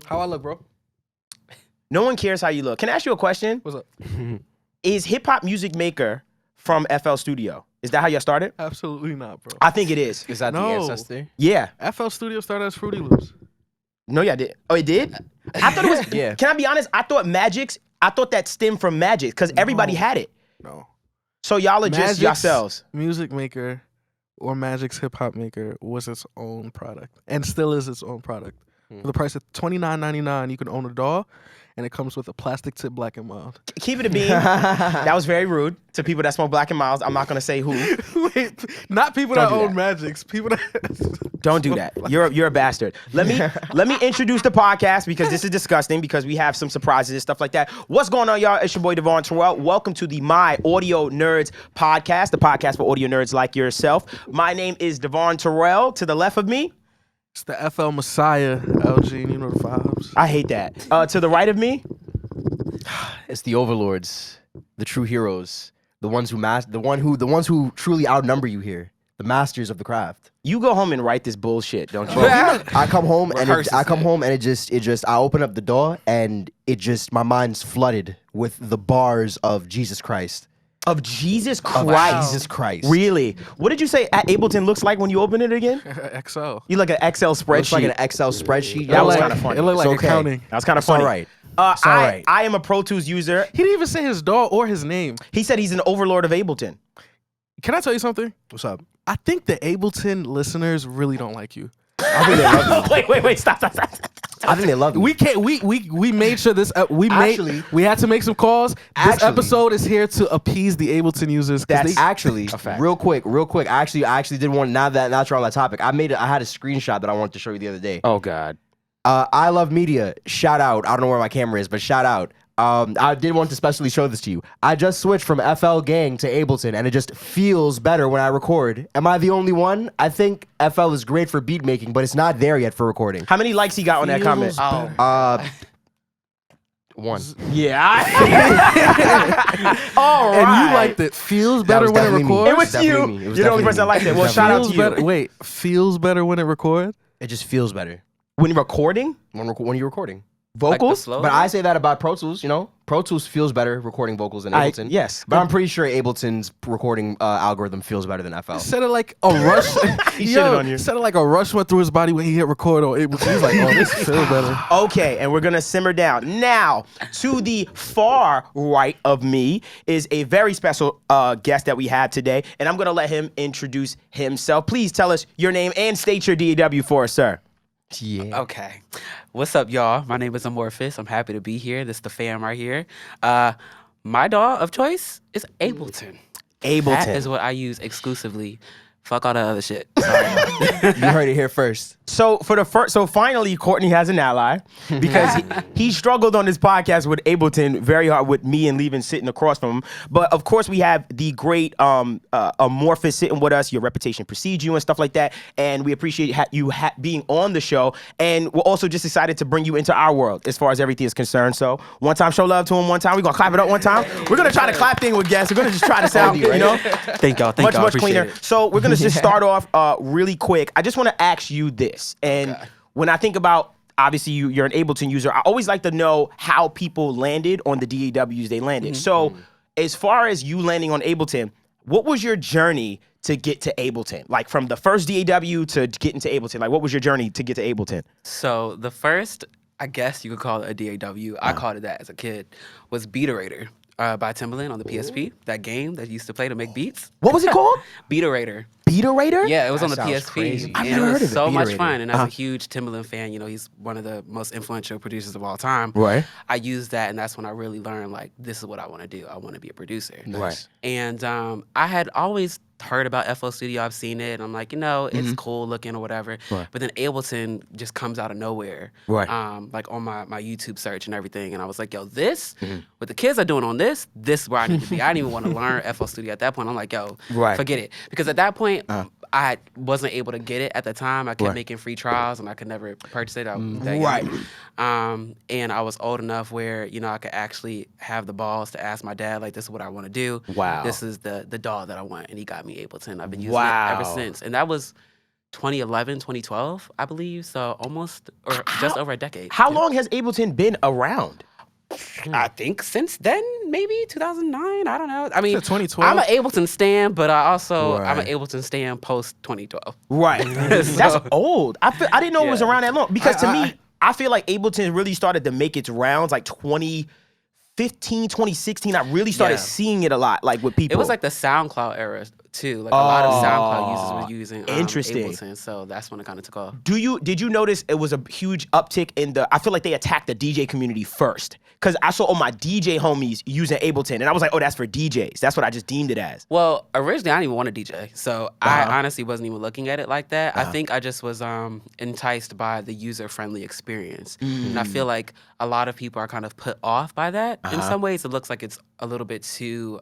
How I look, bro? No one cares how you look. Can I ask you a question? What's up? Is Hip Hop Music Maker from FL Studio? Is that how y'all started? Absolutely not, bro. I think it is. Is that the No. ancestor? Yeah. FL Studio started as Fruity Loops. No, y'all did. Oh, it did? I thought it was. Yeah. Can I be honest? I thought that stemmed from Magic because everybody had it. No. So y'all are just Magic's yourselves. Music Maker or Magic's Hip Hop Maker was its own product and still is its own product. For the price of $29.99, you can own a DAW, and it comes with a plastic tip Black and Mild. Keep it a bean. That was very rude to people that smoke Black and Milds. I'm not gonna say who. Wait, not people Don't that do own that. Magics. People that Don't do that. You're a bastard. Let me introduce the podcast because this is disgusting because we have some surprises and stuff like that. What's going on, y'all? It's your boy Devvon Terrell. Welcome to the My Audio Nerds podcast, the podcast for audio nerds like yourself. My name is Devvon Terrell. To the left of me, It's the FL Messiah, LG, you know the vibes. I hate that. To the right of me, It's the overlords, the true heroes, the ones who truly outnumber you here, the masters of the craft. you go home and write this bullshit, don't you? I come home and Rehearses it just I open up the door and my mind's flooded with the bars of Jesus Christ. Of Jesus Of Christ. Jesus Christ. Really? What did you say at Ableton looks like when you open it again? XL. You like an Excel spreadsheet. It's like an Excel spreadsheet. That was It kind of funny. It looked like It's okay. accounting. That was kind of It's all funny. right. It's all right. I am a Pro Tools user. He didn't even say his DAW or his name. He said he's an overlord of Ableton. Can I tell you something? What's up? I think the Ableton listeners really don't like you. I think they love you. wait, stop. I think they love you. We can't. We made sure this. We had to make some calls. This Actually- episode is here to appease the Ableton users. 'Cause That's they, Actually, A fact. real quick. I actually did one. Now that you're on that topic, I had a screenshot that I wanted to show you the other day. Oh, God. I love media. Shout out. I don't know where my camera is, but shout out. I did want to specially show this to you. I just switched from FL Gang to Ableton, and it just feels better when I record. Am I the only one? I think FL is great for beat making, but it's not there yet for recording. How many likes he got on that comment? feels One. Yeah. All right. and you liked it. Feels That better was when it definitely me. records. It was Definitely you. me. It was You're the only definitely person that me. liked it. Well, shout out to Feels you. better. Wait, feels better when it records. It just feels better When recording when you're recording. vocals? But I say that about Pro Tools. Pro Tools feels better recording vocals than Ableton. yes. But I'm pretty sure Ableton's recording algorithm feels better than FL. Said it like a rush. He shitted on you. Said it like a rush went through his body when he hit record on Ableton. He was like, "Oh, this feels better." Okay, and we're gonna simmer down. Now, to the far right of me is a very special guest that we have today, and I'm gonna let him introduce himself. Please tell us your name and state your DAW for us, sir. Yeah. Okay. What's up, y'all? My name is Amorphous. I'm happy to be here. This is the fam right here. My DAW of choice is Ableton. That is what I use exclusively. Fuck all the other shit. Sorry. You heard it here first. So finally, Courtney has an ally because he struggled on this podcast with Ableton very hard with me and Levin sitting across from him. But of course, we have the great Amorphous sitting with us. Your reputation precedes you and stuff like that, and we appreciate you being on the show. And we're also just excited to bring you into our world as far as everything is concerned. So one time, show love to him. One time, we're gonna clap it up. One time, we're gonna try to clap thing with guests. We're gonna just try this out. You know, Thank y'all. Thank y'all. much Appreciate cleaner. it. So we're gonna just start off really quick. I just want to ask you this, and when I think about obviously you're an Ableton user, I always like to know how people landed on the DAWs they landed. So as far as you landing on Ableton, what was your journey to get to Ableton? Like from the first DAW to getting to Ableton, like what was your journey to get to Ableton? So the first, I guess you could call it a DAW. I called it that as a kid. Was Beaterator by Timbaland on the PSP. That game that you used to play to make beats. What was it called? Beaterator. Beaterator? Yeah, it was on the sounds PSP. crazy. I've and never it heard was of it. so much Beaterator. fun. And as a huge Timbaland fan, he's one of the most influential producers of all time. Right. I used that, and that's when I really learned, like, this is what I want to do. I want to be a producer. Right. And I had always heard about FL Studio. I've seen it. And I'm like, it's cool looking or whatever. Right. But then Ableton just comes out of nowhere. Right. Like on my YouTube search and everything. And I was like, yo, this, what the kids are doing on this is where I need to be. I didn't even want to learn FL Studio at that point. I'm like, yo, Right. forget it. Because at that point, I wasn't able to get it at the time. I kept Right. making free trials and I could never purchase it. I was that Right. young. And I was old enough where, I could actually have the balls to ask my dad, like, this is what I want to do. Wow. This is the DAW that I want. And he got me Ableton. I've been using Wow. it ever since. And that was 2011, 2012, I believe. So almost or just over a decade. How long has Ableton been around? I think since then, maybe 2009. I don't know. I mean, 2012? I'm an Ableton stan, but I'm Right. an Ableton stan post 2012. Right. That's old. I didn't know it was Yeah. around that long because to me, I feel like Ableton really started to make its rounds like 2015, 2016. I really started Yeah. seeing it a lot, like with people. It was like the SoundCloud era too. Like a lot of SoundCloud users were using Interesting. Ableton, so that's when it kind of took off. Did you notice it was a huge uptick in the? I feel like they attacked the DJ community first because I saw all my DJ homies using Ableton, and I was like, oh, that's for DJs. That's what I just deemed it as. Well, originally I didn't even want to DJ, so I honestly wasn't even looking at it like that. I think I just was enticed by the user-friendly experience, and I feel like a lot of people are kind of put off by that. In some ways, it looks like it's a little bit too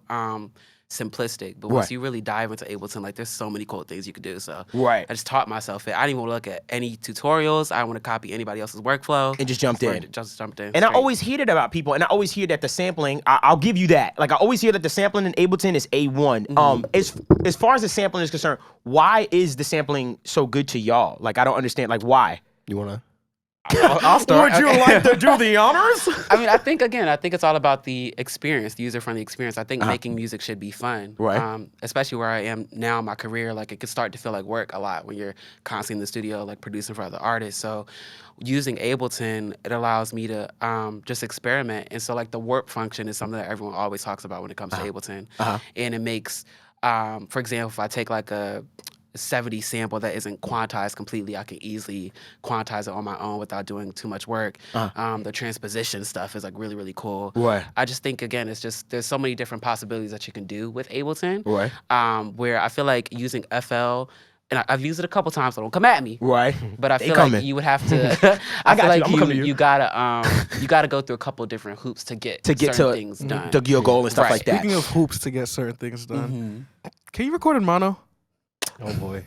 simplistic, but once you really dive into Ableton, like there's so many cool things you could do. So Right. I just taught myself it. I didn't even want to look at any tutorials. I didn't want to copy anybody else's workfl's. And just jumped in. Just jumped in. And I straight. always hear that about people, and I always hear that the sampling. I'll give you that. Like I always hear that the sampling in Ableton is A1. As far as the sampling is concerned, why is the sampling so good to y'all? Like I don't understand. Like why? You wanna? I'll start. Would you like to do the honors? I mean, I think it's all about the experience, the user-friendly experience. I think making music should be fun, Right. Especially where I am now in my career. Like, it can start to feel like work a lot when you're constantly in the studio, like producing for other artists. So, using Ableton, it allows me to just experiment. And so, like, the warp function is something that everyone always talks about when it comes to Ableton, and it makes, for example, if I take like a 70 sample that isn't quantized completely, I can easily quantize it on my own without doing too much work. The transposition stuff is like really, really cool. Right. I just think, again, it's just there's so many different possibilities that you can do with Ableton. Right. Where I feel like using FL, and I've used it a couple times, so don't come at me. Right. But I They feel coming. like you would have to. I feel got you. like I'ma come to you. you gotta go through a couple different hoops to get certain things done. to your goal and stuff Right. like that. Speaking of hoops to get certain things done, can you record in mono? Oh boy.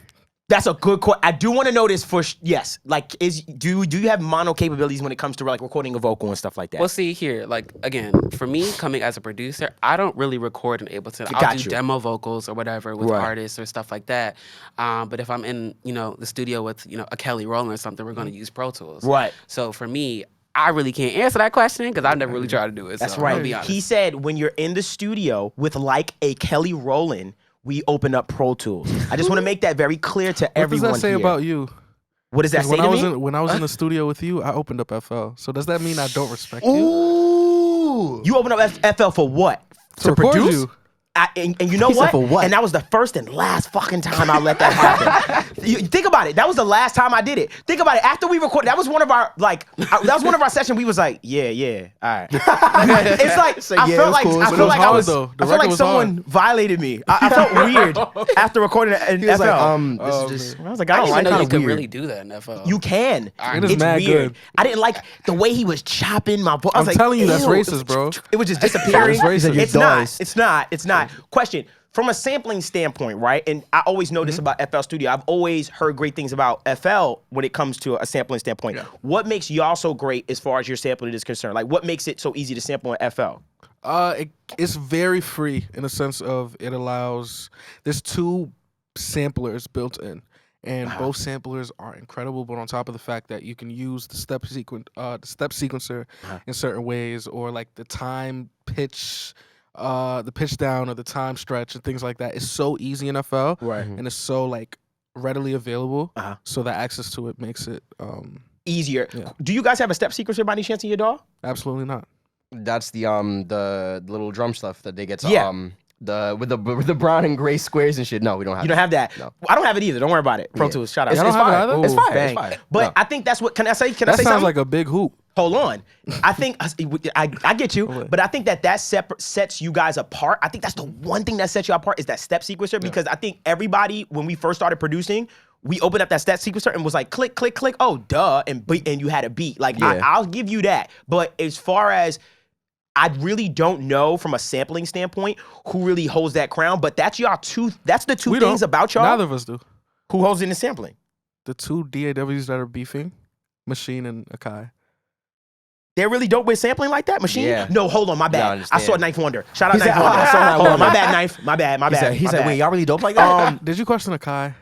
That's a good question. I do want to know this for yes. Like, do you have mono capabilities when it comes to like recording a vocal and stuff like that? Well, see here, like again, for me coming as a producer, I don't really record in Ableton. I'll Got do you. demo vocals or whatever with Right. artists or stuff like that. But if I'm in, the studio with, a Kelly Rowland or something, we're going to use Pro Tools. Right. So for me, I really can't answer that question because I've never really tried to do it. That's so I'll right. be honest. He said when you're in the studio with like a Kelly Rowland, we open up Pro Tools. I just want to make that very clear to What everyone does that say here. about you? What does that 'Cause say to me? when I was in the studio with you, I opened up FL. So does that mean I don't respect you? Ooh. You open up FL for what? To record produce? you. And you know He said what? for what? And that was the first and last fucking time I let that happen. Think about it. That was the last time I did it. Think about it. After we recorded, that was one of our sessions. We was like, yeah, all right. It's like Say, I yeah, it felt was like cool. I But it felt was like I hard, was. though. The I felt like record was someone hard. violated me. I felt weird after recording it in He was FL. like, this is just. I was like, I I don't didn't even like know it. you could weird. really do that in FL. You can. It is It's mad weird. good. I didn't like the way he was chopping my voice. I was I'm like, telling you, that's ew. racist, bro. It was just disappearing. It's racist. You It's not. does. It's not. It's not. Question. From a sampling standpoint, right? And I always know this about FL Studio. I've always heard great things about FL when it comes to a sampling standpoint. What makes y'all so great as far as your sampling is concerned? Like, what makes it so easy to sample in FL? It's very free in the sense of it allows. There's two samplers built in, and both samplers are incredible. But on top of the fact that you can use the step sequencer in certain ways, or like the time pitch. The pitch down or the time stretch and things like that is so easy in FL, Right. and it's so like readily available. Uh-huh. So the access to it makes it Easier. Yeah. Do you guys have a step sequencer by any chance in your DAW? absolutely not. That's the little drum stuff that they get to Yeah. with the brown and gray squares and shit. No, we don't have. You don't have that. No. I don't have it either. Don't worry about it. Pro Yeah. Tools. Shout out. Y'all don't have it either? It's Ooh, fire. bang. It's fire. No. But I think that's what. Can I say? Can I That say sounds something? like a big hoop. Hold on. I think I get you, but I think that sets you guys apart. I think that's the one thing that sets you apart is that step sequencer, because I think everybody, when we first started producing, we opened up that step sequencer and was like, click, click, click. Oh, duh, and you had a beat. Like Yeah. I'll give you that. But as far as I really don't know from a sampling standpoint who really holds that crown. But that's y'all two. That's the two We things don't. about y'all. Neither of us do. Who holds it in the sampling? The two DAWs that are beefing, Machine and Akai. They're really dope with sampling like that, Machine? Yeah. No, hold on, my Yeah, I bad. I understand. saw Knife Wonder. Shout out He Knife said, Wonder. I saw Knife Hold on, my Wonder. bad, Knife. My bad. He said, my wait, bad. y'all really dope like that? Did you question Akai?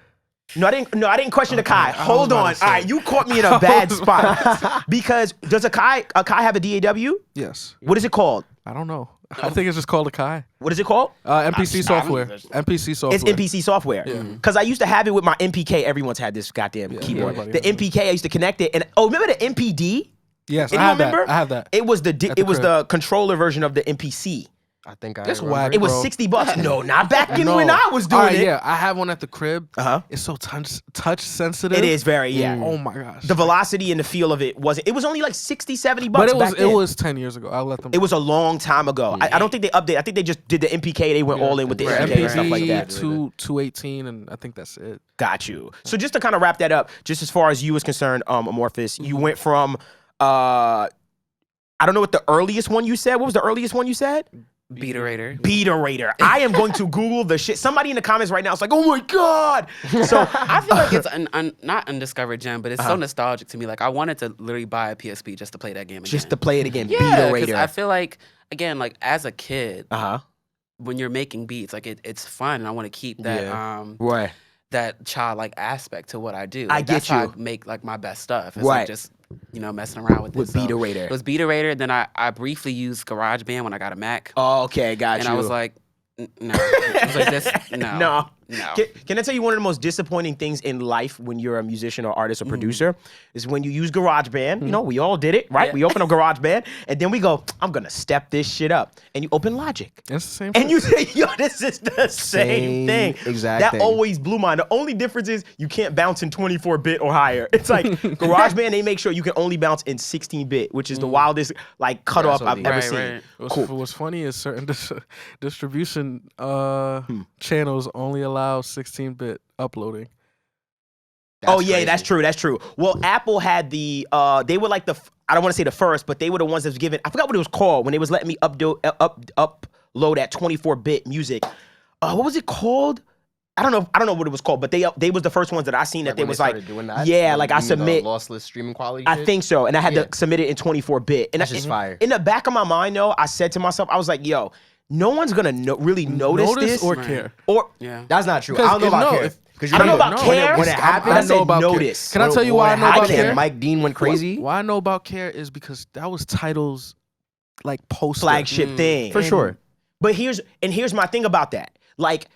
No, I didn't question the Kai. I was Hold about on. to say. All right, you caught me in a bad spot. Because does a Kai have a DAW? Yes. What is it called? I don't know. I think it's just called a Kai. What is it called? MPC software. MPC software. It's MPC software. Because I used to have it with my MPK. Everyone's had this goddamn keyboard. everybody The has MPK, I used to connect it. And remember the MPD? Yes, I Anyone have that. remember? I have that. It was the crib. controller version of the MPC. I think That's remember. whack. It was Bro. $60. No, not back in No. when I was doing Alright, it. Yeah, I have one at the crib. Uh-huh. It's so touch sensitive. It is very, yeah. Oh my gosh. The velocity and the feel of it wasn't. It was only like $60, $70 but it was back then. it was 10 years ago. I'll let them. It was a long time ago. I don't think they updated. I think they just did the MPK. They went all in with the MPK and stuff like that. 218, and I think that's it. Got you. So just to kind of wrap that up, just as far as you was concerned, Amorphous, you went from I don't know what the earliest one you said. What was the earliest one you said? Beaterator. Beaterator. I am going to Google the shit. Somebody in the comments right now is like, oh my God. So I feel like it's not undiscovered gem, but it's so nostalgic to me. Like I wanted to literally buy a PSP just to play that game again. just to play it again, yeah, because Beaterator. I feel like again, like as a kid, Uh-huh. when you're making beats, like it's fun, and I want to keep that Right. that childlike aspect to what I do. I Like, get that's how you. I make like my best stuff. It's Right. like just messing around with With it. So Beaterator. it was Beaterator. Then I briefly used GarageBand when I got a Mac, Oh, okay, got and you. I was like, no, I was like, this, no. Can I tell you one of the most disappointing things in life when you're a musician or artist or producer is when you use GarageBand. You know, we all did it, right? Yeah. We open up GarageBand and then we go, I'm gonna step this shit up. And you open Logic. It's the same. And you say, yo, this is the same thing. exact That thing. always blew mine. The only difference is you can't bounce in 24-bit or higher. It's like GarageBand, they make sure you can only bounce in 16-bit, which is the wildest like cutoff Yeah, I've ever right, seen. right. What's funny is certain distribution channels only allow 16-bit uploading. Oh yeah, that's true. That's true. Well, Apple had the they were like I don't want to say the first, but they were the ones that was given. I forgot what it was called when they was letting me upload at 24-bit music. What was it called? I don't know what it was called, but they was the first ones that I seen that they when was started like, doing that? yeah, like You I mean the submit. lossless streaming quality. I shit? think so, and I had to submit it in 24-bit. And That's just fire. In the back of my mind, though, I said to myself, I was like, yo, no one's gonna really notice this or Right. care. or Yeah. That's not true. I Because don't know about no, care. if- Because I don't know about care. when it happened. I I said know about care. notice. Can I tell you why I know happened about care? and Mike Dean went crazy. Why I know about care is because that was Tidal's like poster. flagship thing For sure. But here's my thing about that. Like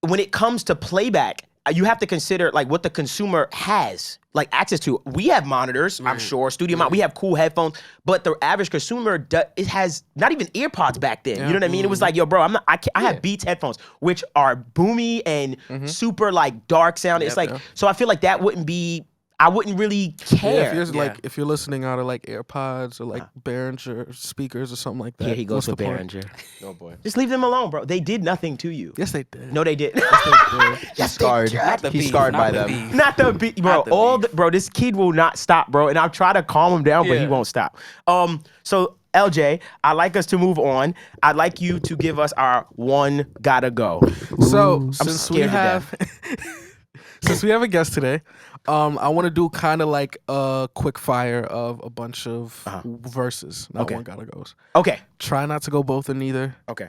when it comes to playback, you have to consider like what the consumer has like access to. We have monitors, I'm sure, studio mount. We have cool headphones, but the average consumer it has not even earpods back then. You know what I mean? It was like, yo, bro, I have Beats headphones, which are boomy and super like dark sound. It's like so I feel like that wouldn't be. I wouldn't really Yeah, care. if you're listening out of like AirPods or like Behringer speakers or something like that. Here he goes what's with the point? Behringer. Oh boy. Just leave them alone, bro. They did nothing to you. Yes, they did. No, they didn't. He's scarred. Not the He's beef, scarred not by the them. beef. Not the beat, bro. Not the beef. Bro, this kid will not stop, bro. And I'll try to calm him down, but he Yeah. won't stop. So LJ, I'd like us to move on. I'd like you to give us our one gotta go. So since we scared to have since we have a guest today, I want to do kind of like a quick fire of a bunch of verses, not Okay. one gotta goes. Okay. Try not to go both in either. Okay.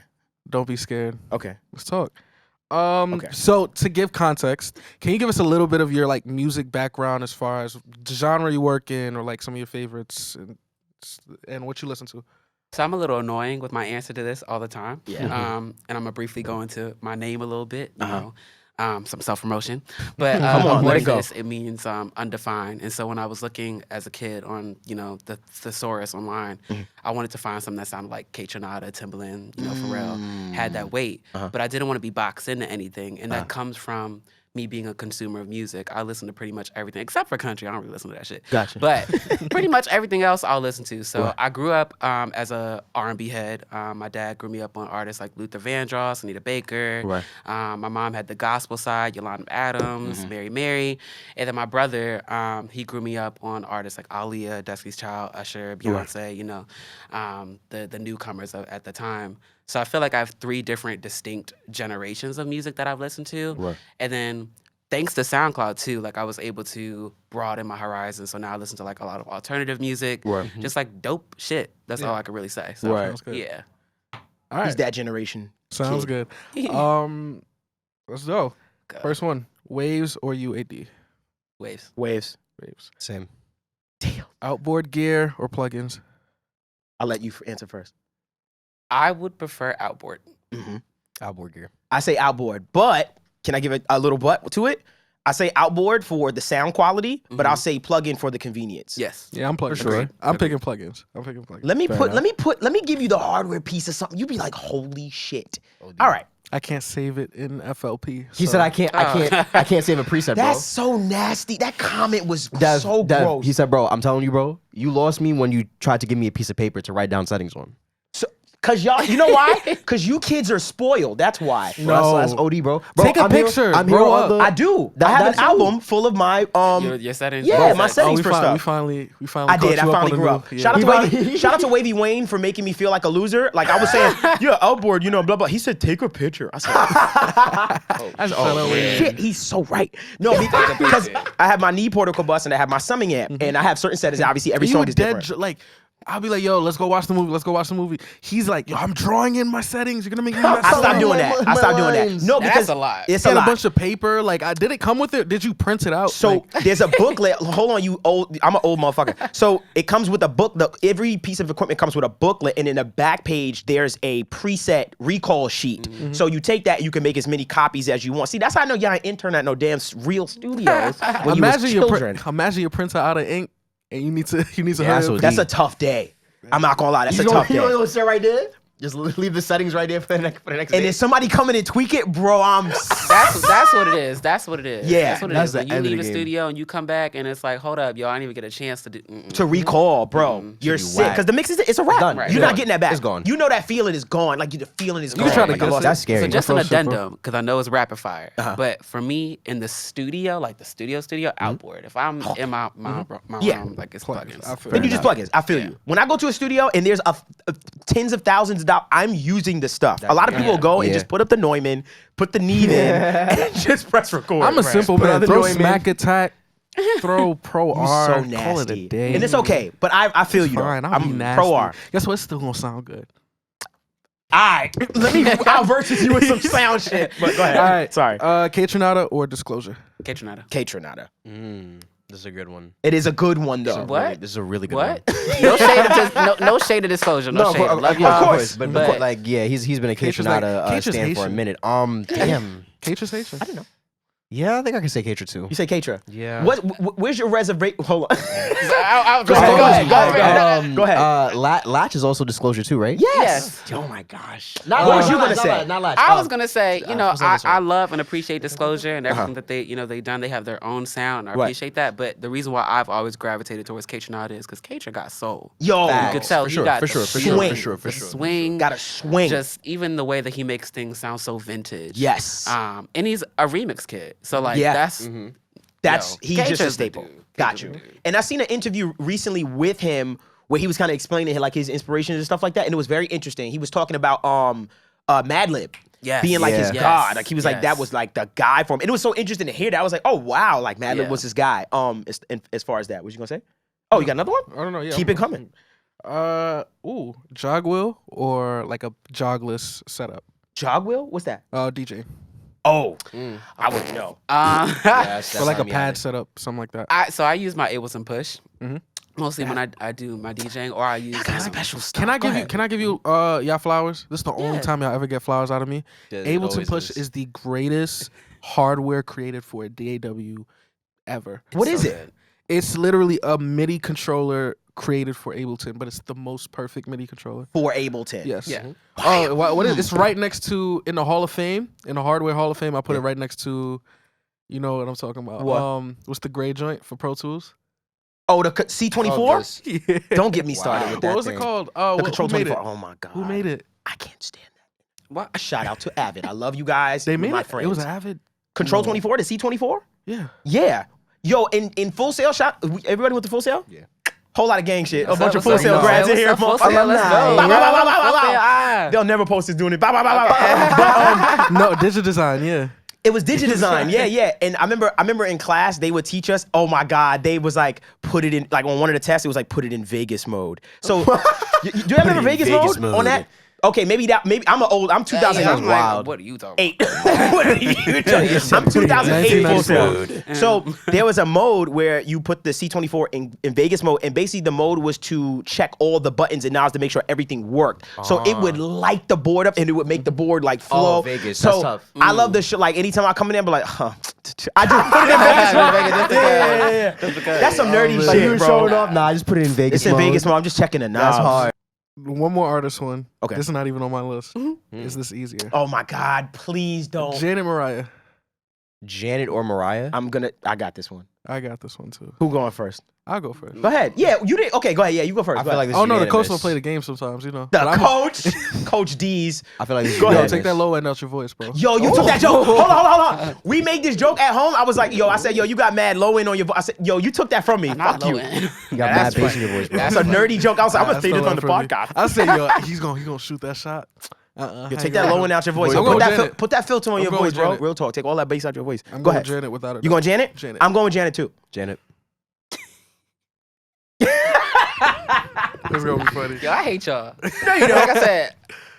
Don't be scared. Okay. Let's talk. So to give context, can you give us a little bit of your like music background as far as the genre you work in, or like some of your favorites and what you listen to? So I'm a little annoying with my answer to this all the time. Yeah. And I'm gonna briefly go into my name a little bit. You know, some self promotion. But Come on, let it go. Amorphous, it means undefined. And so when I was looking as a kid on the thesaurus online, I wanted to find something that sounded like Kaytranada, Timbaland, Pharrell, had that weight. But I didn't want to be boxed into anything, and that comes from me being a consumer of music. I listen to pretty much everything except for country. I don't really listen to that shit. Gotcha. But pretty much everything else I'll listen to. So I grew up as a R&B head. My dad grew me up on artists like Luther Vandross, Anita Baker. Right. My mom had the gospel side, Yolanda Adams, Mary. And then my brother, he grew me up on artists like Aaliyah, Destiny's Child, Usher, Beyonce, the newcomers at the time. So I feel like I have 3 different distinct generations of music that I've listened to. Right. And then thanks to SoundCloud too, like I was able to broaden my horizons. So now I listen to like a lot of alternative music, just like dope shit. That's all I can really say. So, Right. Sounds good. yeah. All right. He's that generation. Sounds kid. good. Let's go. First one. Waves or UAD? Waves. Waves. Waves. Same. Damn. Outboard gear or plugins? I'll let you answer first. I would prefer Outboard. Outboard gear. I say Outboard, but can I give a little but to it? I say Outboard for the sound quality, but I'll say plug-in for the convenience. Yes. Yeah, I'm plugging. For sure. I'm picking plugins. Let me give you the hardware piece of something. You'd be like, holy shit. All right. I can't save it in FLP. He so- said I can't save a preset, bro. That's so nasty. That comment was Dev, so gross. He said, bro, I'm telling you, bro, you lost me when you tried to give me a piece of paper to write down settings on. Cause y'all, you know why? Cause you kids are spoiled. That's why. No. That's OD, bro. Take a I'm here- picture. I'm here Grow on up. the. I do. That- I have an that's you. album full of my Your settings. Yeah, Bro, my that's- settings for stuff. We finally I caught did. you I up finally on the grew new- up. yeah. Shout out to Wavy Wayne for making me feel like a loser. Like I was saying, yeah, Outboard, you know, blah blah. He said, take a picture. I said, shit, he's so right. No, because I have my knee portico bus and I have my summing amp, and I have certain settings. Obviously, every You song is dead different. like I'll be like, yo, let's go watch the movie. He's like, yo, I'm drawing in my settings. You're gonna make me mess I up. stopped doing that. I stopped doing that. No, That's because a lot. It's He a had a lot. bunch of paper. Like, did it come with it? Did you print it out? So Like, there's a booklet. Hold on, you old. I'm an old motherfucker. So it comes with a book. Every piece of equipment comes with a booklet, and in the back page there's a preset recall sheet. So you take that, you can make as many copies as you want. See, that's how I know y'all ain't intern at no damn real studios. When imagine you was children. imagine your printer out of ink, and you need to that's hurry what up. That's a tough day. I'm not gonna lie. That's a tough day. You know what's there right there? Just leave the settings right there for the next And day. then somebody come in and tweak it, bro. That's what it is. That's what it is. Yeah, That's what it that's is. the When you end of leave the the game. studio and you come back and it's like, hold up, yo, I didn't even get a chance to do. to recall, bro. You're be sick whack. because the mix it's a wrap. Done. Right. You're Yeah. not getting that back. It's gone. You know that feeling is gone. Like the feeling is gone. can try to Like, I guess lost it. That's scary. So just an That's so simple. addendum, because I know it's rapid fire. But for me, in the studio, like the studio, Outboard. If I'm in my Yeah. room, like it's Plugins. plugins. I feel Then you that. just plugins. I feel you. When I go to a studio and there's tens of thousands of dollars, I'm using the stuff. A lot of people go and Yeah. just put up the Neumann, put the Neve in, and just press record. I'm a simple Put man. on the Throw Neumann. smack attack, throw pro R, so call it a nasty. day. And it's okay, but I feel you. Though. Fine, I'll be I'm nasty. pro R. Guess what? It's still gonna sound good. All right, I'll versus you with some sound shit. But go ahead. All right. Sorry. K-Tronada or Disclosure? K-Tronada. K-Tronada. This is a good one. It is a good one though. What? This is a really good What? one. No shade of disclosure. No, shade. of Love course, y'all. but like, yeah, he's been a K-Tra's like- K-Tronada K-Tra's stand for a Haitian. minute. Damn. K-Tra's Haitian. I don't know. Yeah, I think I can say K-Tra too. You say K-Tra. Yeah. Where's your reservation? Hold on. Go ahead. Go ahead. Go ahead. Latch is also Disclosure too, right? Yes. Oh my gosh. Not What was you gonna say? Not Latch. I was gonna say, you know, what's the other song? I love and appreciate Disclosure and everything that they've done. They have their own sound. I Right. appreciate that. But the reason why I've always gravitated towards K-Tronada is because K-Tra got soul. Yo, Facts. You could tell For he sure, got for the sure, for feel, sure, for sure, for the sure. swing. got a swing. Just even the way that he makes things sound so vintage. Yes. And he's a remix kid. So like Yeah. that's He's K-Tra's just a the staple. dude. Got you. And I seen an interview recently with him where he was kind of explaining like his inspirations and stuff like that, and it was very interesting. He was talking about Madlib. Yes. Being like his Yes. god. Like he was like, Yes. that was like the guy for him. And it was so interesting to hear that. I was like, oh wow, like Madlib Yeah. was his guy. As far as that, what you gonna say? Oh, you got another one? I don't know. Yeah. Keep it coming. Jog wheel or like a jogless setup. Jog wheel? What's that? DJ. Oh, I wouldn't know. Or like a pad setup, something like that. I use my Ableton Push. Mostly when I do my DJing, or I use Special stuff. Can I Go give you? ahead. Can I give you y'all flowers? This is the only Yeah. time y'all ever get flowers out of me. It Ableton always Push is the greatest hardware created for a DAW ever. What is so it? good. It's literally a MIDI controller created for Ableton, but it's the most perfect MIDI controller. For Ableton. Yes. Yeah. Oh, what is? It's right next to in the Hall of Fame, in the Hardware Hall of Fame. I put it right next to, you know what I'm talking about. What? What's the gray joint for Pro Tools? Oh, the C24? Yeah. Don't get me started with that. What was thing. it called? The Who Control made 24. it? Oh my god. Who made it? I can't stand that. What? A shout out to Avid. I love you guys. They You're made my it. friends. It was Avid. Control No. 24, the C24? Yeah. Yeah. Yo, in Full Sail shot, everybody went to Full Sail? Yeah. Whole lot of gang shit. A What's bunch up, of Full what's Sail up? grads in What's here. up, Full Sail? motherfucker. Let's go. Bow, bow, bow, bow, bow, Full bow. Sail, ah. They'll never post us doing it. Bow, bow, bow, bow. But, No, Digidesign. Yeah. it was Digidesign, yeah. And I remember in class they would teach us. Oh my God, they was like put it in like on one of the tests. It was like put it in Vegas mode. So do you remember in Vegas Vegas mode mode. on that? Okay, maybe I'm 2000. Yeah, I'm wild. like, what are you talking 8. What are you doing? I'm 2008 full sound. So there was a mode where you put the C24 in Vegas mode, and basically the mode was to check all the buttons and knobs to make sure everything worked. So it would light the board up, and it would make the board like flow. Oh, Vegas, so that's tough. I love the shit. Like anytime I come in there, I'm like, huh. I just put it in Vegas mode. Yeah. That's some nerdy Like, you shit, were bro. showing off? Nah, I just put it in Vegas It's in mode. Vegas mode. I'm just checking the knobs. That's hard. One more artist one. Okay. This is not even on my list. Is this easier? Oh my God! Please don't. Janet Mariah. Janet or Mariah? I got this one. I got this one too. Who going first? I'll go first. Go ahead. Yeah, you did. Okay, go ahead. Yeah, you go first. I Go feel like ahead. this Oh no, the coach unanimous. will play the game sometimes, you know. The But I'm- coach, Coach D's. I feel like this Go is ahead. Yo, take that unanimous. low end out your voice, bro. Yo, you took that joke. Hold on. We made this joke at home. I was like, yo, I said, yo, you got mad low end on your voice. I said, yo, you took that from me. Not Fuck low you. end. You got mad bass in your voice, bro. That's a nerdy joke. I was like, I'm gonna That's say this still on the for me. podcast. I said, yo, he's gonna shoot that shot. You take that low end out your voice. I'm Put going that, Janet. put that filter on I'm your going voice, bro. Janet. Real talk. Take all that bass out your voice. I'm Go going ahead. Janet without a You going Janet? Janet. I'm going Janet too. Janet. It's gonna be funny. Yo, I hate y'all. No, you know. Like I said,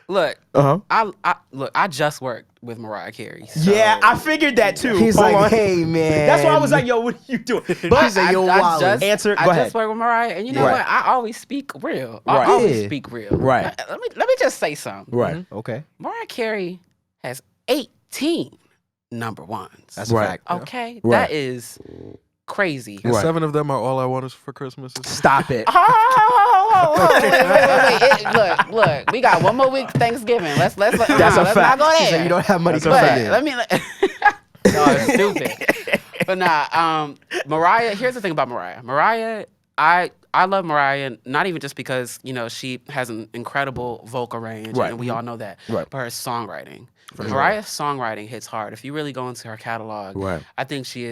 look, Uh-huh. I just worked with Mariah Carey. So. Yeah, I figured that too. He's Hold like, on. hey, man. That's why I was like, yo, what are you doing? But He's like, yo, Wallace. Answer, I go just ahead. work with Mariah, and you know Right. what? I always speak real. Right. I always Yeah. speak real. Right. Let me just say something. Right. Okay. Mariah Carey has 18 number ones. That's a Right. fact. Okay, Right. that is crazy. And Right. 7 of them are all I want is for Christmas. Stop it. Wait. Look. We got one more week Thanksgiving. Let's That's a let's fact. not go He there. said you don't have money That's a coming fact. in. Let me. No, it's stupid. But nah, Mariah. Here's the thing about Mariah. Mariah, I love Mariah, not even just because she has an incredible vocal range, Right. and we all know that. Right. But her songwriting, Mariah's songwriting hits hard. If you really go into her catalog, Right. I think she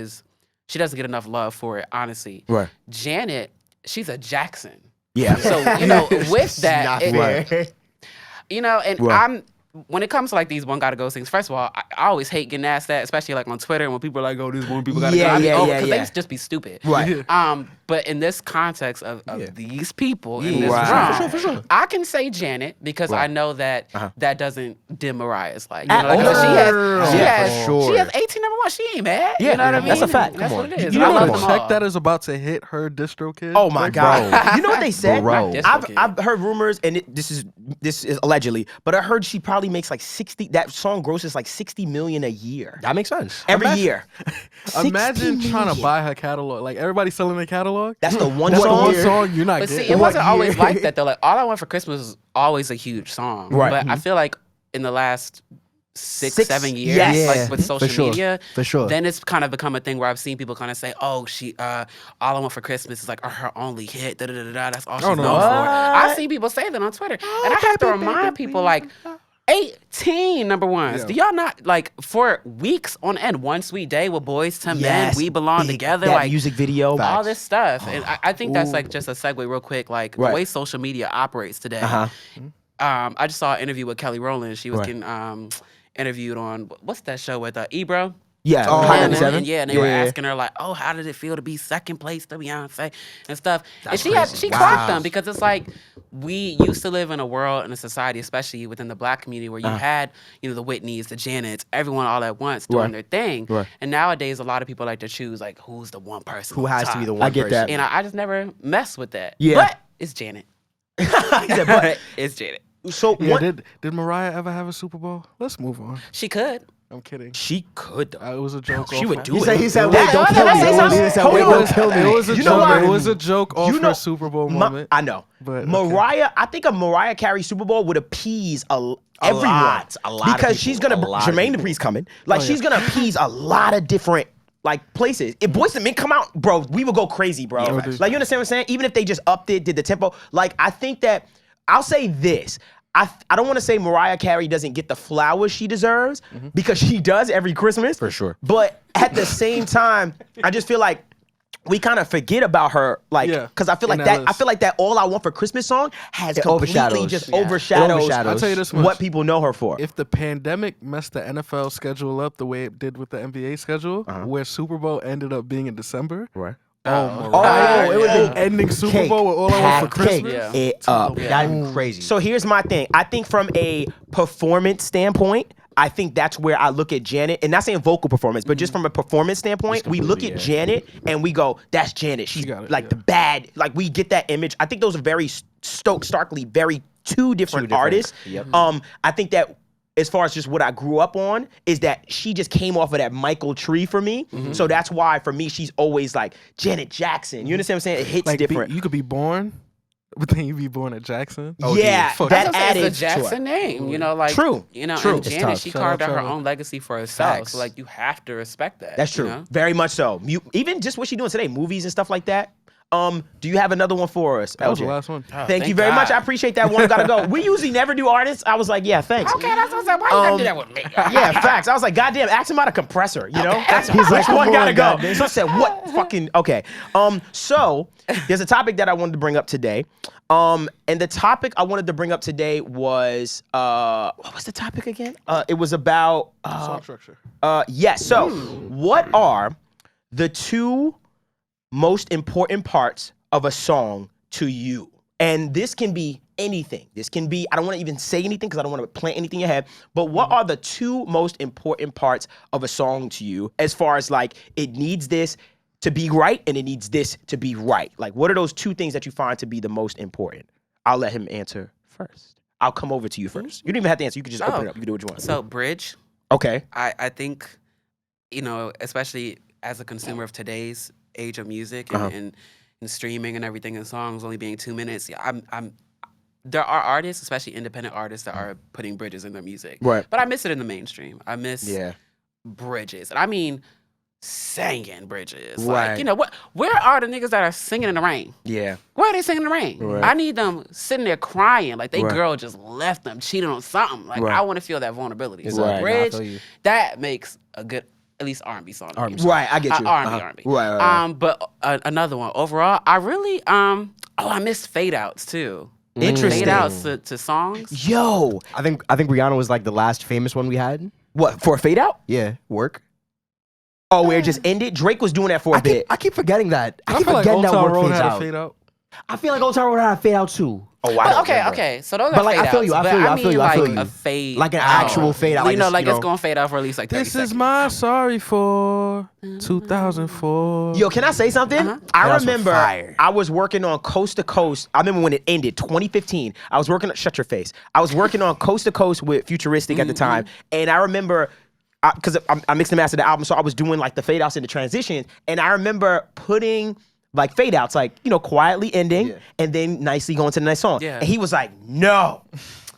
doesn't get enough love for it, honestly. Right. Janet, she's a Jackson. Yeah. So with that, Not it- fair. and Right. when it comes to like these one gotta go things, first of all, I always hate getting asked that, especially like on Twitter when people are like, "Oh, these one people gotta Yeah, go." yeah, Because yeah. they just be stupid. Right. But in this context of these people in this Right. room, For sure. I can say Janet because I Right. know that Uh-huh. that doesn't dim Mariah's like. At all. She Yeah, has for sure. 18 number one. She ain't mad. Yeah, You know what I mean? that's a fact. That's Come what on. it is. You And know I love what? them Check all. that is about to hit her distro kid. Oh my Like, God! bro. You know what they said? Bro. I've heard rumors, and this is allegedly, but I heard she probably makes like 60. That song grosses like 60 million a year. That makes sense. Every Imagine- year. Imagine 60 trying to million. buy her catalog. Like everybody selling their catalog. That's the one That's the song. one song you're not But see, getting. it wasn't What always year? like that though. Like All I Want for Christmas was always a huge song. Right. But I feel like in the last six 7 7 years, yes. like with For social sure. media, For sure. then it's kind of become a thing where I've seen people kind of say, "Oh, she, All I Want for Christmas is like her only hit. Da da da da. That's all she's no. known for." I've seen people say that on Twitter, and I have to remind people like. 18 number ones. Yeah. Do y'all not like for weeks on end? One Sweet Day with Boys to Men, Yes. We Belong Together. That Like music video. all this stuff. And I think that's like just a segue real quick, like Right. the way social media operates today. Uh-huh. I just saw an interview with Kelly Rowland. She was Right. getting interviewed on, what's that show with Ebro? Yeah. Oh, Hot And, 97. and they were asking her like, "Oh, how did it feel to be second place to Beyonce and stuff?" And she crazy. clocked them because it's like we used to live in a world and a society, especially within the Black community, where you had the Whitneys, the Janets, everyone all at once doing Right. their thing. Right. And nowadays, a lot of people like to choose like who's the one person Who on has to top. be the one I get person? that. And I just never mess with that. Yeah. But it's Janet. He said, but It's Janet. so Yeah, what? did Mariah ever have a Super Bowl? Let's move on. She could. I'm kidding. She could though. It was a joke. She off would her- do He it. said, That- wait, don't kill me. that- that- He said, hold wait, on. don't kill me. It was a You know joke. why? It was a joke off You know- her Super Bowl moment. I know. But, okay. Mariah, I think a Mariah Carey Super Bowl would appease everyone. lot of because she's people, gonna a lot of Jermaine people. Dupri's coming. Like she's gonna appease a lot of different places. If Boyz II Men come out, bro, we would go crazy, bro. Yeah, dude. Like you understand what I'm saying? Even if they just upped it, did the tempo. Like I think that I'll say this. I don't want to say Mariah Carey doesn't get the flowers she deserves because she does every Christmas. For sure. But at the same time, I just feel like we kind of forget about her, like, Yeah, because I feel in like that that. I list. feel like that "All I Want for Christmas" song has It completely overshadows. just Yeah. overshadows. Overshadows. I'll tell you this much. what people know her for. If the pandemic messed the NFL schedule up the way it did with the NBA schedule, where Super Bowl ended up being in December, Right. Mariah, it would have been ending Super cake. Bowl with All I Want for Cake. Christmas. Yeah. It up. Yeah. That'd be crazy. So here's my thing. I think from a performance standpoint, I think that's where I look at Janet, and not saying vocal performance, but just from a performance standpoint, we look at Janet and we go, "That's Janet. She's got it, like the bad." Like we get that image. I think those are very starkly very two different artists. Yep. I think that as far as just what I grew up on is that she just came off of that Michael Tree for me. So that's why for me she's always like Janet Jackson. You understand what I'm saying? It hits Like different. you could be born, but then you be born at Jackson. Yeah, Fuck that It's added a Jackson name, you know, like True. you know, True. and It's Janet, tough. she Shout carved out out her Trevor. own legacy for herself. Facts. So like you have to respect that. That's true. You know? Very much so. Even just what she's doing today, movies and stuff like that. Do you have another one for us? That was the LJ? last one. Thank you very much. I appreciate that one. Gotta go. We usually never do artists. I was like, yeah, thanks. Okay, that's what I said. Why you gotta do that with me? Yeah, facts. I was like, goddamn, ask him about a compressor, you know? He's like, one come gotta on, go. goddamn. So I said, what fucking, okay. So there's a topic that I wanted to bring up today. And the topic I wanted to bring up today was, what was the topic again? It was about, Song structure. yes. So what are the two most important parts of a song to you? And this can be anything. This can be, I don't want to even say anything because I don't want to plant anything in your head, but what are the two most important parts of a song to you as far as like it needs this to be right and it needs this to be right? Like what are those two things that you find to be the most important? I'll let him answer first. I'll come over to you first. You don't even have to answer. You can just open it up. You can do what you want. So bridge, Okay. I think, you know, especially as a consumer of today's age of music and streaming and everything, and songs only being 2 minutes. Yeah, there are artists, especially independent artists, that are putting bridges in their music. Right. But I miss it in the mainstream. I miss bridges. And I mean singing bridges. Right. Like, you know, where are the niggas that are singing in the rain? Yeah. Where are they singing in the rain? Right. I need them sitting there crying like they Right. girl just left them, cheating on something. Like Right. I want to feel that vulnerability. So Right. bridge, Nah, I feel you. that makes a good, at least R&B song. Right. I get you. R&B. Right. But another one. Overall, I really I miss fade outs too. Interesting. Fade outs to songs. Yo. I think Rihanna was like the last famous one we had. What, for a fade out? Yeah, work. Oh, where it just ended? Drake was doing that for a bit. I keep forgetting that. I keep feel like forgetting Old that Town work Road fades had a out. fade out. I feel like Old Town Road had a fade out too. Oh, But don't okay, remember. okay. So those But, are like, fade I feel you, outs. I feel But you, I feel you, I like feel you. a fade, Like an out. actual fade out. You Like know, just, like you it's know. going to fade out for at least like 30 This seconds. is my sorry for 2004. Yo, can I say something? I That was remember fire. I was working on Coast to Coast. I remember when it ended, 2015. I was working on, shut your face. I was working on Coast to Coast with Futuristic at the time. And I remember, because I mixed and mastered the album, so I was doing like the fade outs and the transitions. And I remember putting like fade outs, like, you know, quietly ending and then nicely going to the next song. Yeah. And he was like, no.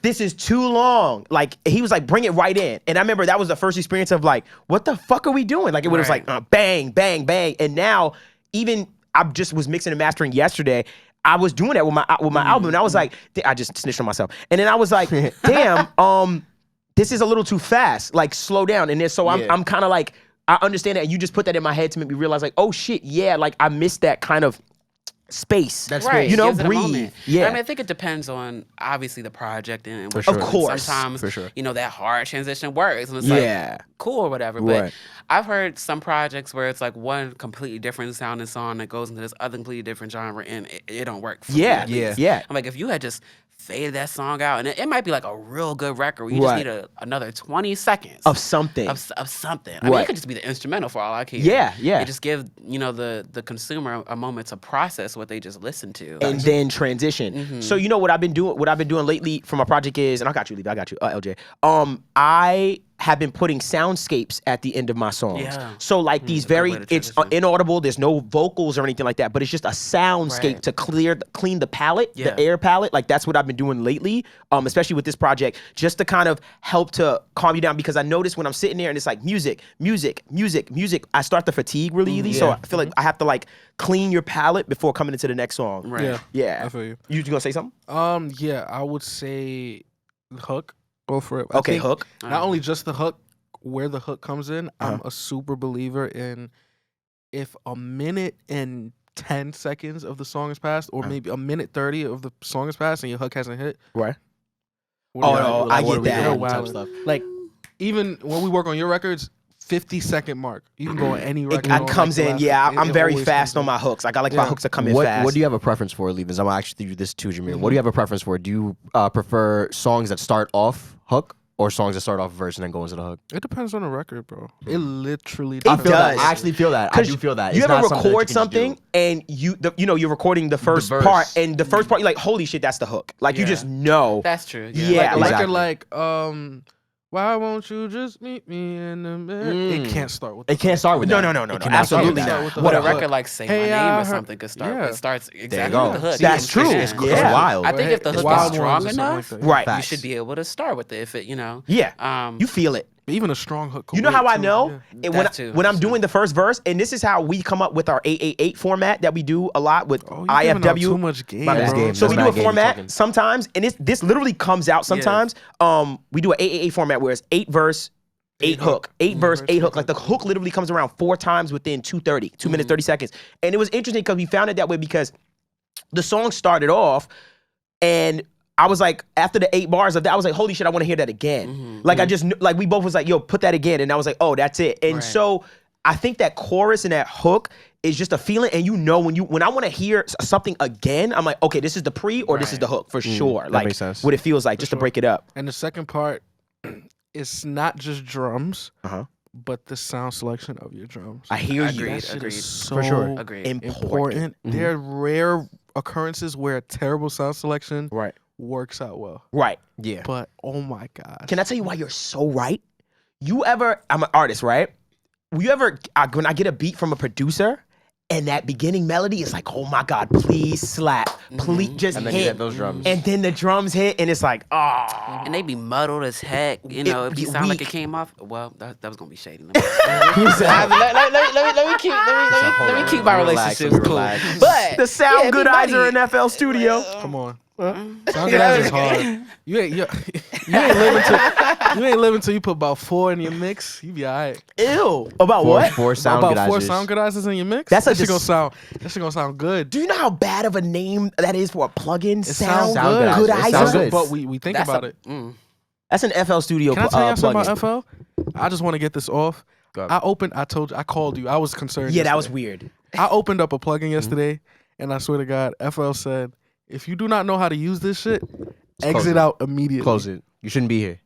This is too long. Like, he was like, bring it right in. And I remember that was the first experience of like, what the fuck are we doing? Like, it was Right. like, bang, bang, bang. And now, even I just was mixing and mastering yesterday. I was doing that with my album, and I was like, I just snitched on myself. And then I was like, damn, this is a little too fast. Like, slow down. And then so I'm kind of like, I understand that. You just put that in my head to make me realize, like, oh shit, yeah, like I missed that kind of space. That's Right, You know, gives it a breathe. moment. Yeah. I mean, I think it depends on obviously the project and what sure. you're Of doing. course. Sometimes, For sure. you know, that hard transition works and it's Yeah. like cool or whatever. Right. But I've heard some projects where it's like one completely different sounding song that goes into this other completely different genre and it don't work. For me, Yeah, at least. yeah. I'm like, if you had just faded that song out, and it might be like a real good record where you just Right. need another 20 seconds Of something. of something. I mean, Right. it could just be the instrumental for all I care. Yeah, yeah. It just give, you know, the consumer a moment to process what they just listened to. And then transition. So you know what I've been doing? What I've been doing lately for my project is, and I got you, Levi, I got you, LJ. I have been putting soundscapes at the end of my songs. Yeah. So like these a good very, way to it's transition. inaudible. There's no vocals or anything like that, but it's just a soundscape Right. to clean the palette, Yeah. the air palette. Like that's what I've been doing lately, especially with this project, just to kind of help to calm you down, because I notice when I'm sitting there and it's like music, I start to fatigue really easy. So I feel like I have to like clean your palette before coming into the next song. Right. Yeah. Yeah. I feel you. You gonna say something? Yeah, I would say the hook. Go for it. I Okay, think hook. Not only just the hook, where the hook comes in. I'm a super believer in if a minute and 10 seconds of the song has passed, or maybe a minute 30 of the song has passed, and your hook hasn't hit. Right. what are we no, doing? I What get are we that. doing? Type Wildin'. stuff. Like, even when we work on your records, 50-second mark. You can go on any record. It comes in. Yeah, I'm very fast on my hooks. Like I like my hooks to come in fast. What do you have a preference for, Leavens? I'm actually do this too, Jameer. What do you have a preference for? Do you prefer songs that start off hook or songs that start off verse and then go into the hook? It depends on the record, bro. It literally I depends. feel that. I actually feel that. I do feel that. You It's ever not something that record you can just something do. and you're recording the first verse. part, and the first part you're like, holy shit, that's the hook. Like you Yeah. just know. That's true. Yeah, Like a exactly. record like why won't you just meet me in the middle? It can't start with. It can't start with No, that. no, It cannot start with absolutely that. not. the But a hook. record like Say Hey, My Name I or heard- something could start. yeah. It starts There you exactly go. with the hook. See, That's true. It's Yeah. wild. I think if the It's hook Wild is strong Ones or something enough, like that. Right. you Facts. should be able to start with it. If it, Yeah. You feel it. Even a strong hook. You know how I know? And That too. when I'm doing the first verse, and this is how we come up with our 888 format that we do a lot with Oh, you giving out IFW. too much game, My bad. bro. So we That's do a mad game format talking. sometimes, and this literally comes out sometimes. We do an 888 format where it's 8 verse, 8 hook, 8 verse, 8 hook. Like the hook literally comes around 4 times within 2 minutes 30 seconds. And it was interesting because we found it that way because the song started off and I was like, after the 8 bars of that, I was like, holy shit, I want to hear that again. Like I just knew, like we both was like, yo, put that again. And I was like, oh, that's it. And so I think that chorus and that hook is just a feeling. And you know, when I want to hear something again, I'm like, okay, this is the pre or this is the hook for sure. that Like makes sense. what it feels like, just to break it up. And the second part, it's not just drums, Uh-huh. but the sound selection of your drums. I hear you. Agreed. That shit is so For sure. Agreed. important. There are rare occurrences where a terrible sound selection Right. works out well. Right. Yeah. But oh my gosh. Can I tell you why you're so right? I'm an artist, right? Will you ever, when I get a beat from a producer and that beginning melody is like, oh my God, please slap. Please just And then you hit. have those drums. And then the drums hit and it's like, oh. And they be muddled as heck. You know, if you be sound like it weak. came off, well, that was gonna be shady. let me keep my relationships cool. But The sound goodizer in FL Studio. Come on. Sound guys is hard. You ain't living till you put about 4 in your mix. You be alright. Ew. About what? Four sound About 4 guidizers. sound guidizers in your mix. That's a that shit dis- gonna sound good. Do you know how bad of a name that is for a plugin? sounds Sound good. guidizer. Goodizer? It sounds good. But we think That's about a- it. That's an FL Studio Can I tell you something plugin. about FL? I just want to get this off. Go ahead. I called you. I was concerned. Yeah, that was yesterday. weird. I opened up a plugin yesterday, and I swear to God, FL said, if you do not know how to use this shit, exit it. out immediately. Close it. You shouldn't be here.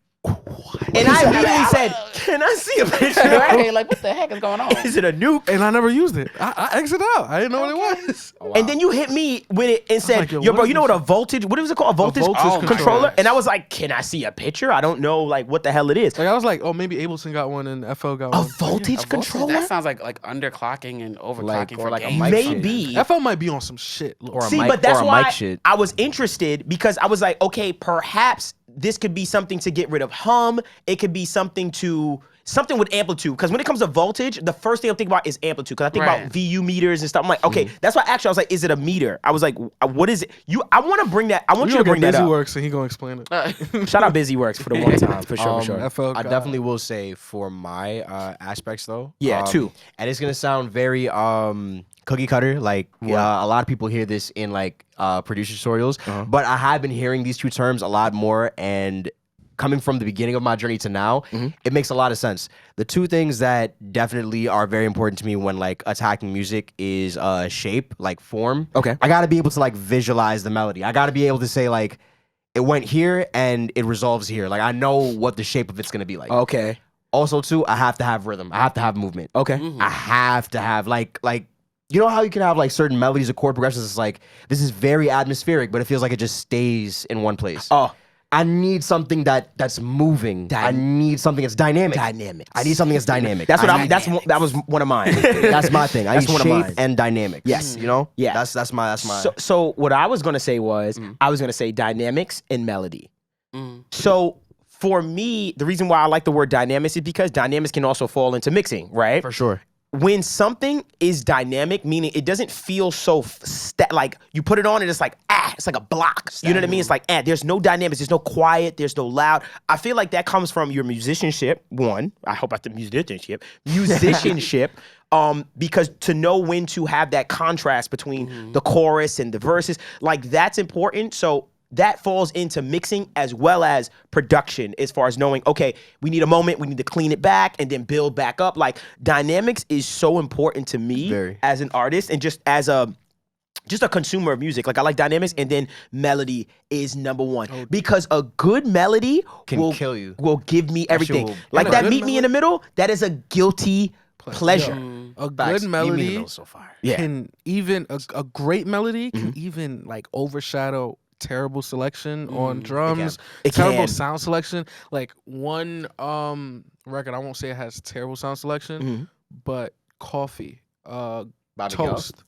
And I immediately said, can I see a picture? right? Like, what the heck is going on? Is it a nuke? And I never used it. I exited out. I didn't know what it was. And then you hit me with it and said, like, yo, yo, what bro, is you know this what a voltage, what was it called? A voltage, voltage controller? controller. And I was like, can I see a picture? I don't know like what the hell it is. Like I was like, oh, maybe Ableton got one and FL got A one. voltage controller? That sounds like underclocking and overclocking or for like a games. mic Maybe. FL might be on some shit. Look. Or a See, mic- but that's or a why mic shit. I was interested because I was like, okay, perhaps this could be something to get rid of hum. It could be something with amplitude. Because when it comes to voltage, the first thing I'm thinking about is amplitude. Because I think Right. about VU meters and stuff. I'm like, okay, that's why actually I was like, is it a meter? I was like, what is it? I want to bring that. I want We you to gonna bring get that Busy up. Works and he gonna explain it. Shout out Busy Works for the one time, for sure, for sure. FL I got- definitely will say for my aspects though. Yeah, too. And it's gonna sound very cookie cutter. Like a lot of people hear this in like producer tutorials, but I have been hearing these two terms a lot more. And coming from the beginning of my journey to now, it makes a lot of sense. The two things that definitely are very important to me when like attacking music is shape, like form. Okay. I gotta be able to like visualize the melody. I gotta be able to say like it went here and it resolves here. Like I know what the shape of it's gonna be like. Okay. Also, too, I have to have rhythm. I have to have movement. Okay. I have to have like you know how you can have like certain melodies or chord progressions. It's like this is very atmospheric, but it feels like it just stays in one place. Oh. I need something that's moving. I need something that's dynamic. Dynamics. I need something that's dynamic. That's what I I'm. need- That was one of mine. That's my thing. I That's need one of shape mine. and dynamics. Yes. You know. Yeah. That's my. So what I was gonna say was I was gonna say dynamics and melody. So for me, the reason why I like the word dynamics is because dynamics can also fall into mixing, right? For sure. When something is dynamic, meaning it doesn't feel so like you put it on and it's like it's like a block. You know what I mean? It's like there's no dynamics, there's no quiet, there's no loud. I feel like that comes from your musicianship. One, I hope I said musicianship, because to know when to have that contrast between the chorus and the verses, like that's important. So that falls into mixing as well as production, as far as knowing, okay, we need a moment, we need to clean it back and then build back up. Like, dynamics is so important to me as an artist and just as a consumer of music. Like, I like dynamics, and then melody is number one. Because a good melody will kill you. Will give me everything. Like that Meet Me in the Middle, that is a guilty pleasure. A good melody so far. can even a great melody can even like overshadow terrible selection on drums, It terrible can. sound selection. Like one record, I won't say it has terrible sound selection, but Coffee, Toast.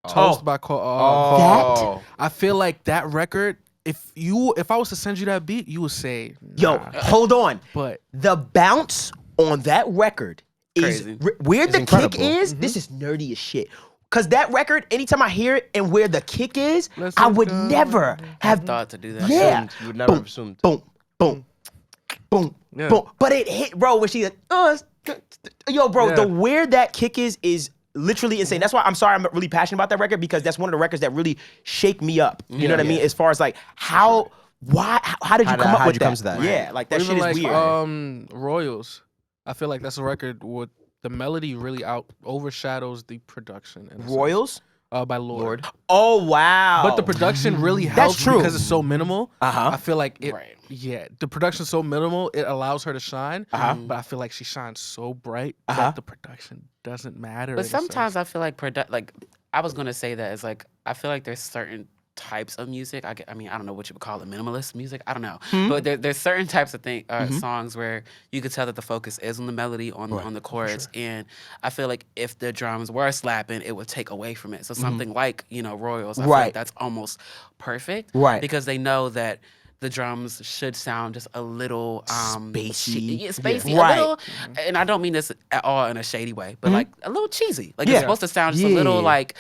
Toast by I feel like that record, if I was to send you that beat, you would say, Yo, hold on. But the bounce on that record is Crazy. where the incredible. kick is. This is nerdy as shit. Cause that record, anytime I hear it and where the kick is, I would never have thought to do that. Yeah, You would never have assumed. boom, boom, boom, Yeah. boom. But it hit, bro. When she like, yo, bro, Yeah. the where that kick is literally insane. That's why I'm sorry I'm really passionate about that record, because that's one of the records that really shake me up. You know what I mean? As far as like how did you come up with that? come to that? Yeah, like that even shit is like weird. Royals, I feel like that's a record with the melody really overshadows the production. in a sense. Royals? By Lord. Oh wow. But the production really helps true. because it's so minimal. Uh-huh. I feel like it. Right. Yeah, the production's so minimal, it allows her to shine. But I feel like she shines so bright that the production doesn't matter. But sometimes I feel like like I was gonna say that it's like I feel like there's certain types of music. I mean, I don't know what you would call it, minimalist music. I don't know, but there's certain types of songs where you could tell that the focus is on the melody, on the chorus, and I feel like if the drums were slapping, it would take away from it. So something like Royals, I feel like that's almost perfect, Right. Because they know that the drums should sound just a little spacey. spacey, Right. a little, and I don't mean this at all in a shady way, but like a little cheesy. Like it's supposed to sound just a little like,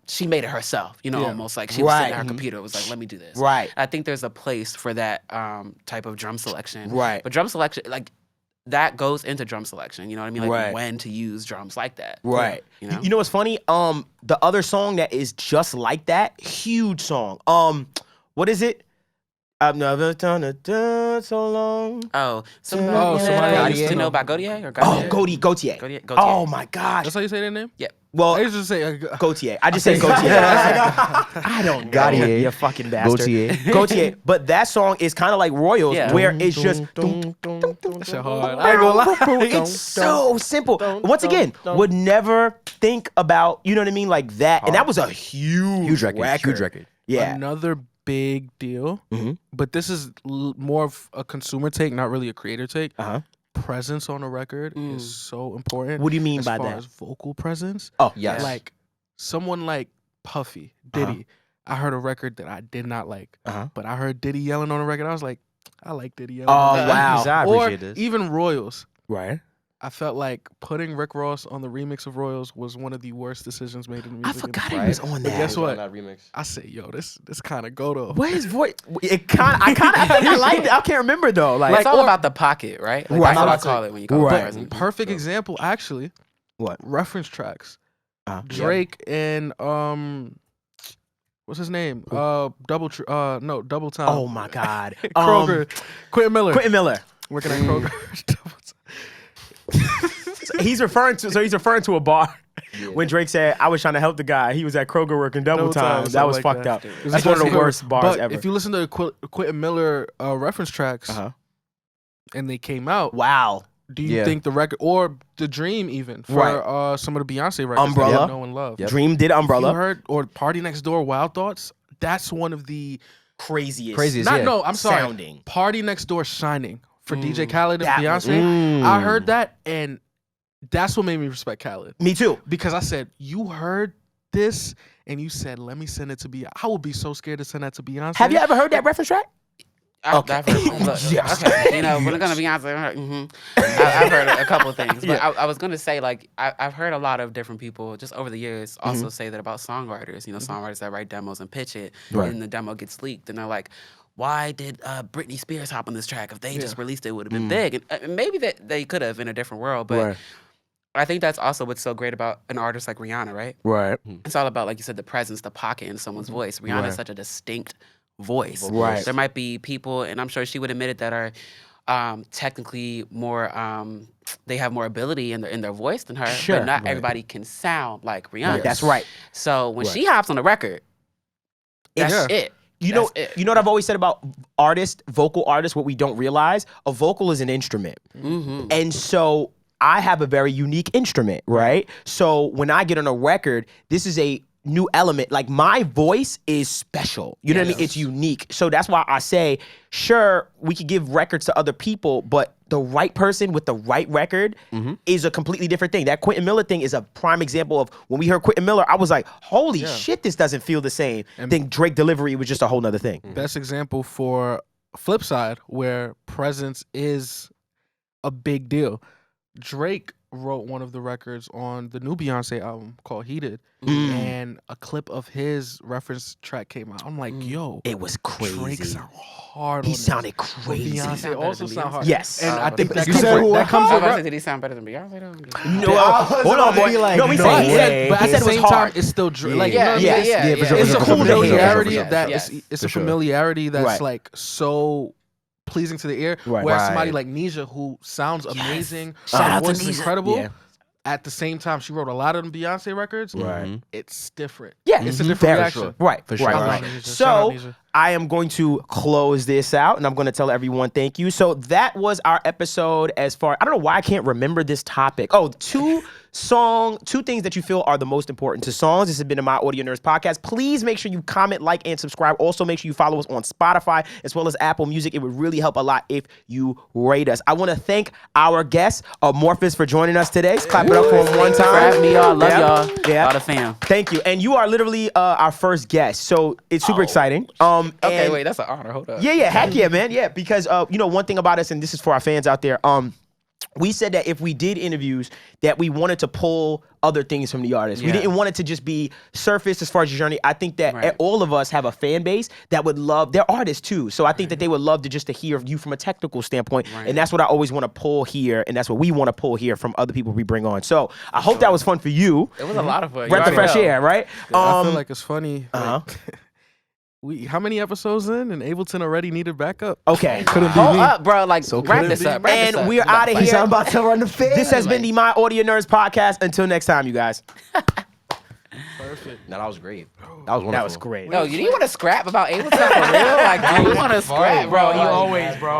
she made it herself, almost like she was sitting at her computer. It was like, let me do this. Right. I think there's a place for that type of drum selection. Right. But drum selection, like that goes into drum selection. You know what I mean? Like Right. when to use drums like that. Right. You know? You know what's funny? The other song that is just like that, huge song. What is it? I've never done it so long. Somebody used to know about Gautier or Gautier? Gautier. Gautier. Oh my gosh. That's how you say their name? Yeah. Well, I used to say Gautier. I just say Gautier. I don't know. Gautier. You fucking bastard. Gautier. Gautier. But that song is kind of like Royals, Yeah. where it's just. that shit hard. I ain't gonna lie. It's so simple. Once again, would never think about, you know what I mean, like that. And that was a huge record. Huge record. Yeah. Another big deal, but this is more of a consumer take, not really a creator take. Presence on a record is so important. What do you mean as by far that? as vocal presence. Oh, yes. Like someone like Puffy, Diddy. I heard a record that I did not like, but I heard Diddy yelling on a record. I was like, I like Diddy yelling. on a record. wow. I Or appreciate this. even Royals. Right. I felt like putting Rick Ross on the remix of Royals was one of the worst decisions made in the I music forgot industry. he was on But that. guess what? That remix. I say, yo, this kind of go though. What his voice? I think I liked it. I can't remember though. Like, It's all about the pocket, right? Like, Right. That's what I call it when you call Right. it present. Perfect example, actually. What? Reference tracks. Drake and what's his name? Double Time. Oh my God. Kroger. Quentin Miller. Quentin Miller. Working at Kroger. He's referring to a bar. When Drake said, I was trying to help the guy, he was at Kroger working double time. That was something like fucked up. It was That's one of the Kroger. worst bars But ever. if you listen to Quentin Miller reference tracks and they came out, Wow. do you think the record or the Dream even for Right. some of the Beyonce records Umbrella. that we know and love? Dream did You Umbrella. heard or Party Next Door, Wild Thoughts? That's one of the Craziest. I'm sorry. sounding. Party Next Door, Shining for DJ Khaled and That was- Beyonce. I heard that and that's what made me respect Khaled. Me too. Because I said, you heard this and you said, let me send it to Beyonce. I would be so scared to send that to Beyonce. Have you ever heard that reference track? I've heard, Yes. okay, when it's gonna be honest, I've heard a couple of things. But I was gonna say, like, I've heard a lot of different people just over the years also say that about songwriters. Songwriters that write demos and pitch it, and the demo gets leaked, and they're like, why did Britney Spears hop on this track? If they just released it, it would have been big. And maybe that they could have in a different world, but I think that's also what's so great about an artist like Rihanna, right? Right. It's all about, like you said, the presence, the pocket in someone's voice. Rihanna is such a distinct voice. Right. There might be people, and I'm sure she would admit it, that are technically more they have more ability in their voice than her, Sure. but not everybody can sound like Rihanna. That's right. So when she hops on the record, that's it. You know what I've always said about vocal artists, what we don't realize, a vocal is an instrument. Mm-hmm. And so I have a very unique instrument, right? So when I get on a record, this is a new element. Like, my voice is special. You know what I mean? It's unique. So that's why I say, sure, we could give records to other people, but the right person with the right record is a completely different thing. That Quentin Miller thing is a prime example of when we heard Quentin Miller, I was like, holy shit, this doesn't feel the same. I think Drake delivery was just a whole nother thing. Best example for flip side, where presence is a big deal. Drake wrote one of the records on the new Beyonce album called Heated, and a clip of his reference track came out. I'm like, yo, It was crazy. Drake sound hard. He on this. sounded But crazy. Beyonce also sound hard. Yes. and I think that You comes said who? that comes I was with about to rep. say, did he sound better than Beyonce though? No, hold on, boy. No, we no said, he way. said, but I But said at it the was same hard. time, it's still Drake. Like, Yeah, you know what I mean? yeah, for sure, It's for a sure, for sure, familiarity for sure. that Yes. it's a For sure. familiarity that's Right. like so pleasing to the ear. Right. Whereas Right. somebody like Nisha, who sounds amazing, Shout her out to voice is Nisha. incredible. Yeah. At the same time, she wrote a lot of them Beyonce records. Right. It's different. Yeah, It's a different very reaction. sure. Right, For sure. right, I right. love Nisha. Shout out So Nisha. I am going to close this out, and I'm going to tell everyone thank you. So that was our episode. As far, I don't know why I can't remember this topic. Oh, two things that you feel are the most important to songs. This has been a My Audio Nerds podcast. Please make sure you comment, like, and subscribe. Also, make sure you follow us on Spotify as well as Apple Music. It would really help a lot if you rate us. I want to thank our guest, Amorphous, for joining us today. Let's clap it up for him one For time. having me, y'all. Love Yeah. y'all. Yeah. All the fam. Thank you. And you are literally our first guest, so it's super exciting. Okay, and- wait, that's an honor. Hold up. Yeah, heck yeah, man. Yeah, because one thing about us, and this is for our fans out there, we said that if we did interviews, that we wanted to pull other things from the artist. We Yeah. didn't want it to just be surface as far as your journey. I think that Right. all of us have a fan base that would love, they're artists too. So I think that they would love to hear you from a technical standpoint. Right. And that's what I always want to pull here. And that's what we want to pull here from other people we bring on. So I hope that was fun for you. It was a lot of fun. Breath of fresh air, right? I feel like it's funny. uh-huh. How many episodes in, and Ableton already needed backup? Okay. Couldn't be Hold me. up, bro. Like, So wrap could it this be up. me? Wrap this And up. we're about outta to here. fight. I'm about to run the fan. This has been the My Audio Nerds podcast. Until next time, you guys. Perfect. No, that was great. That was wonderful. That was great. Yo, you want to scrap about Ableton for real? Like, do you want to scrap, bro? Bro, you always, bro.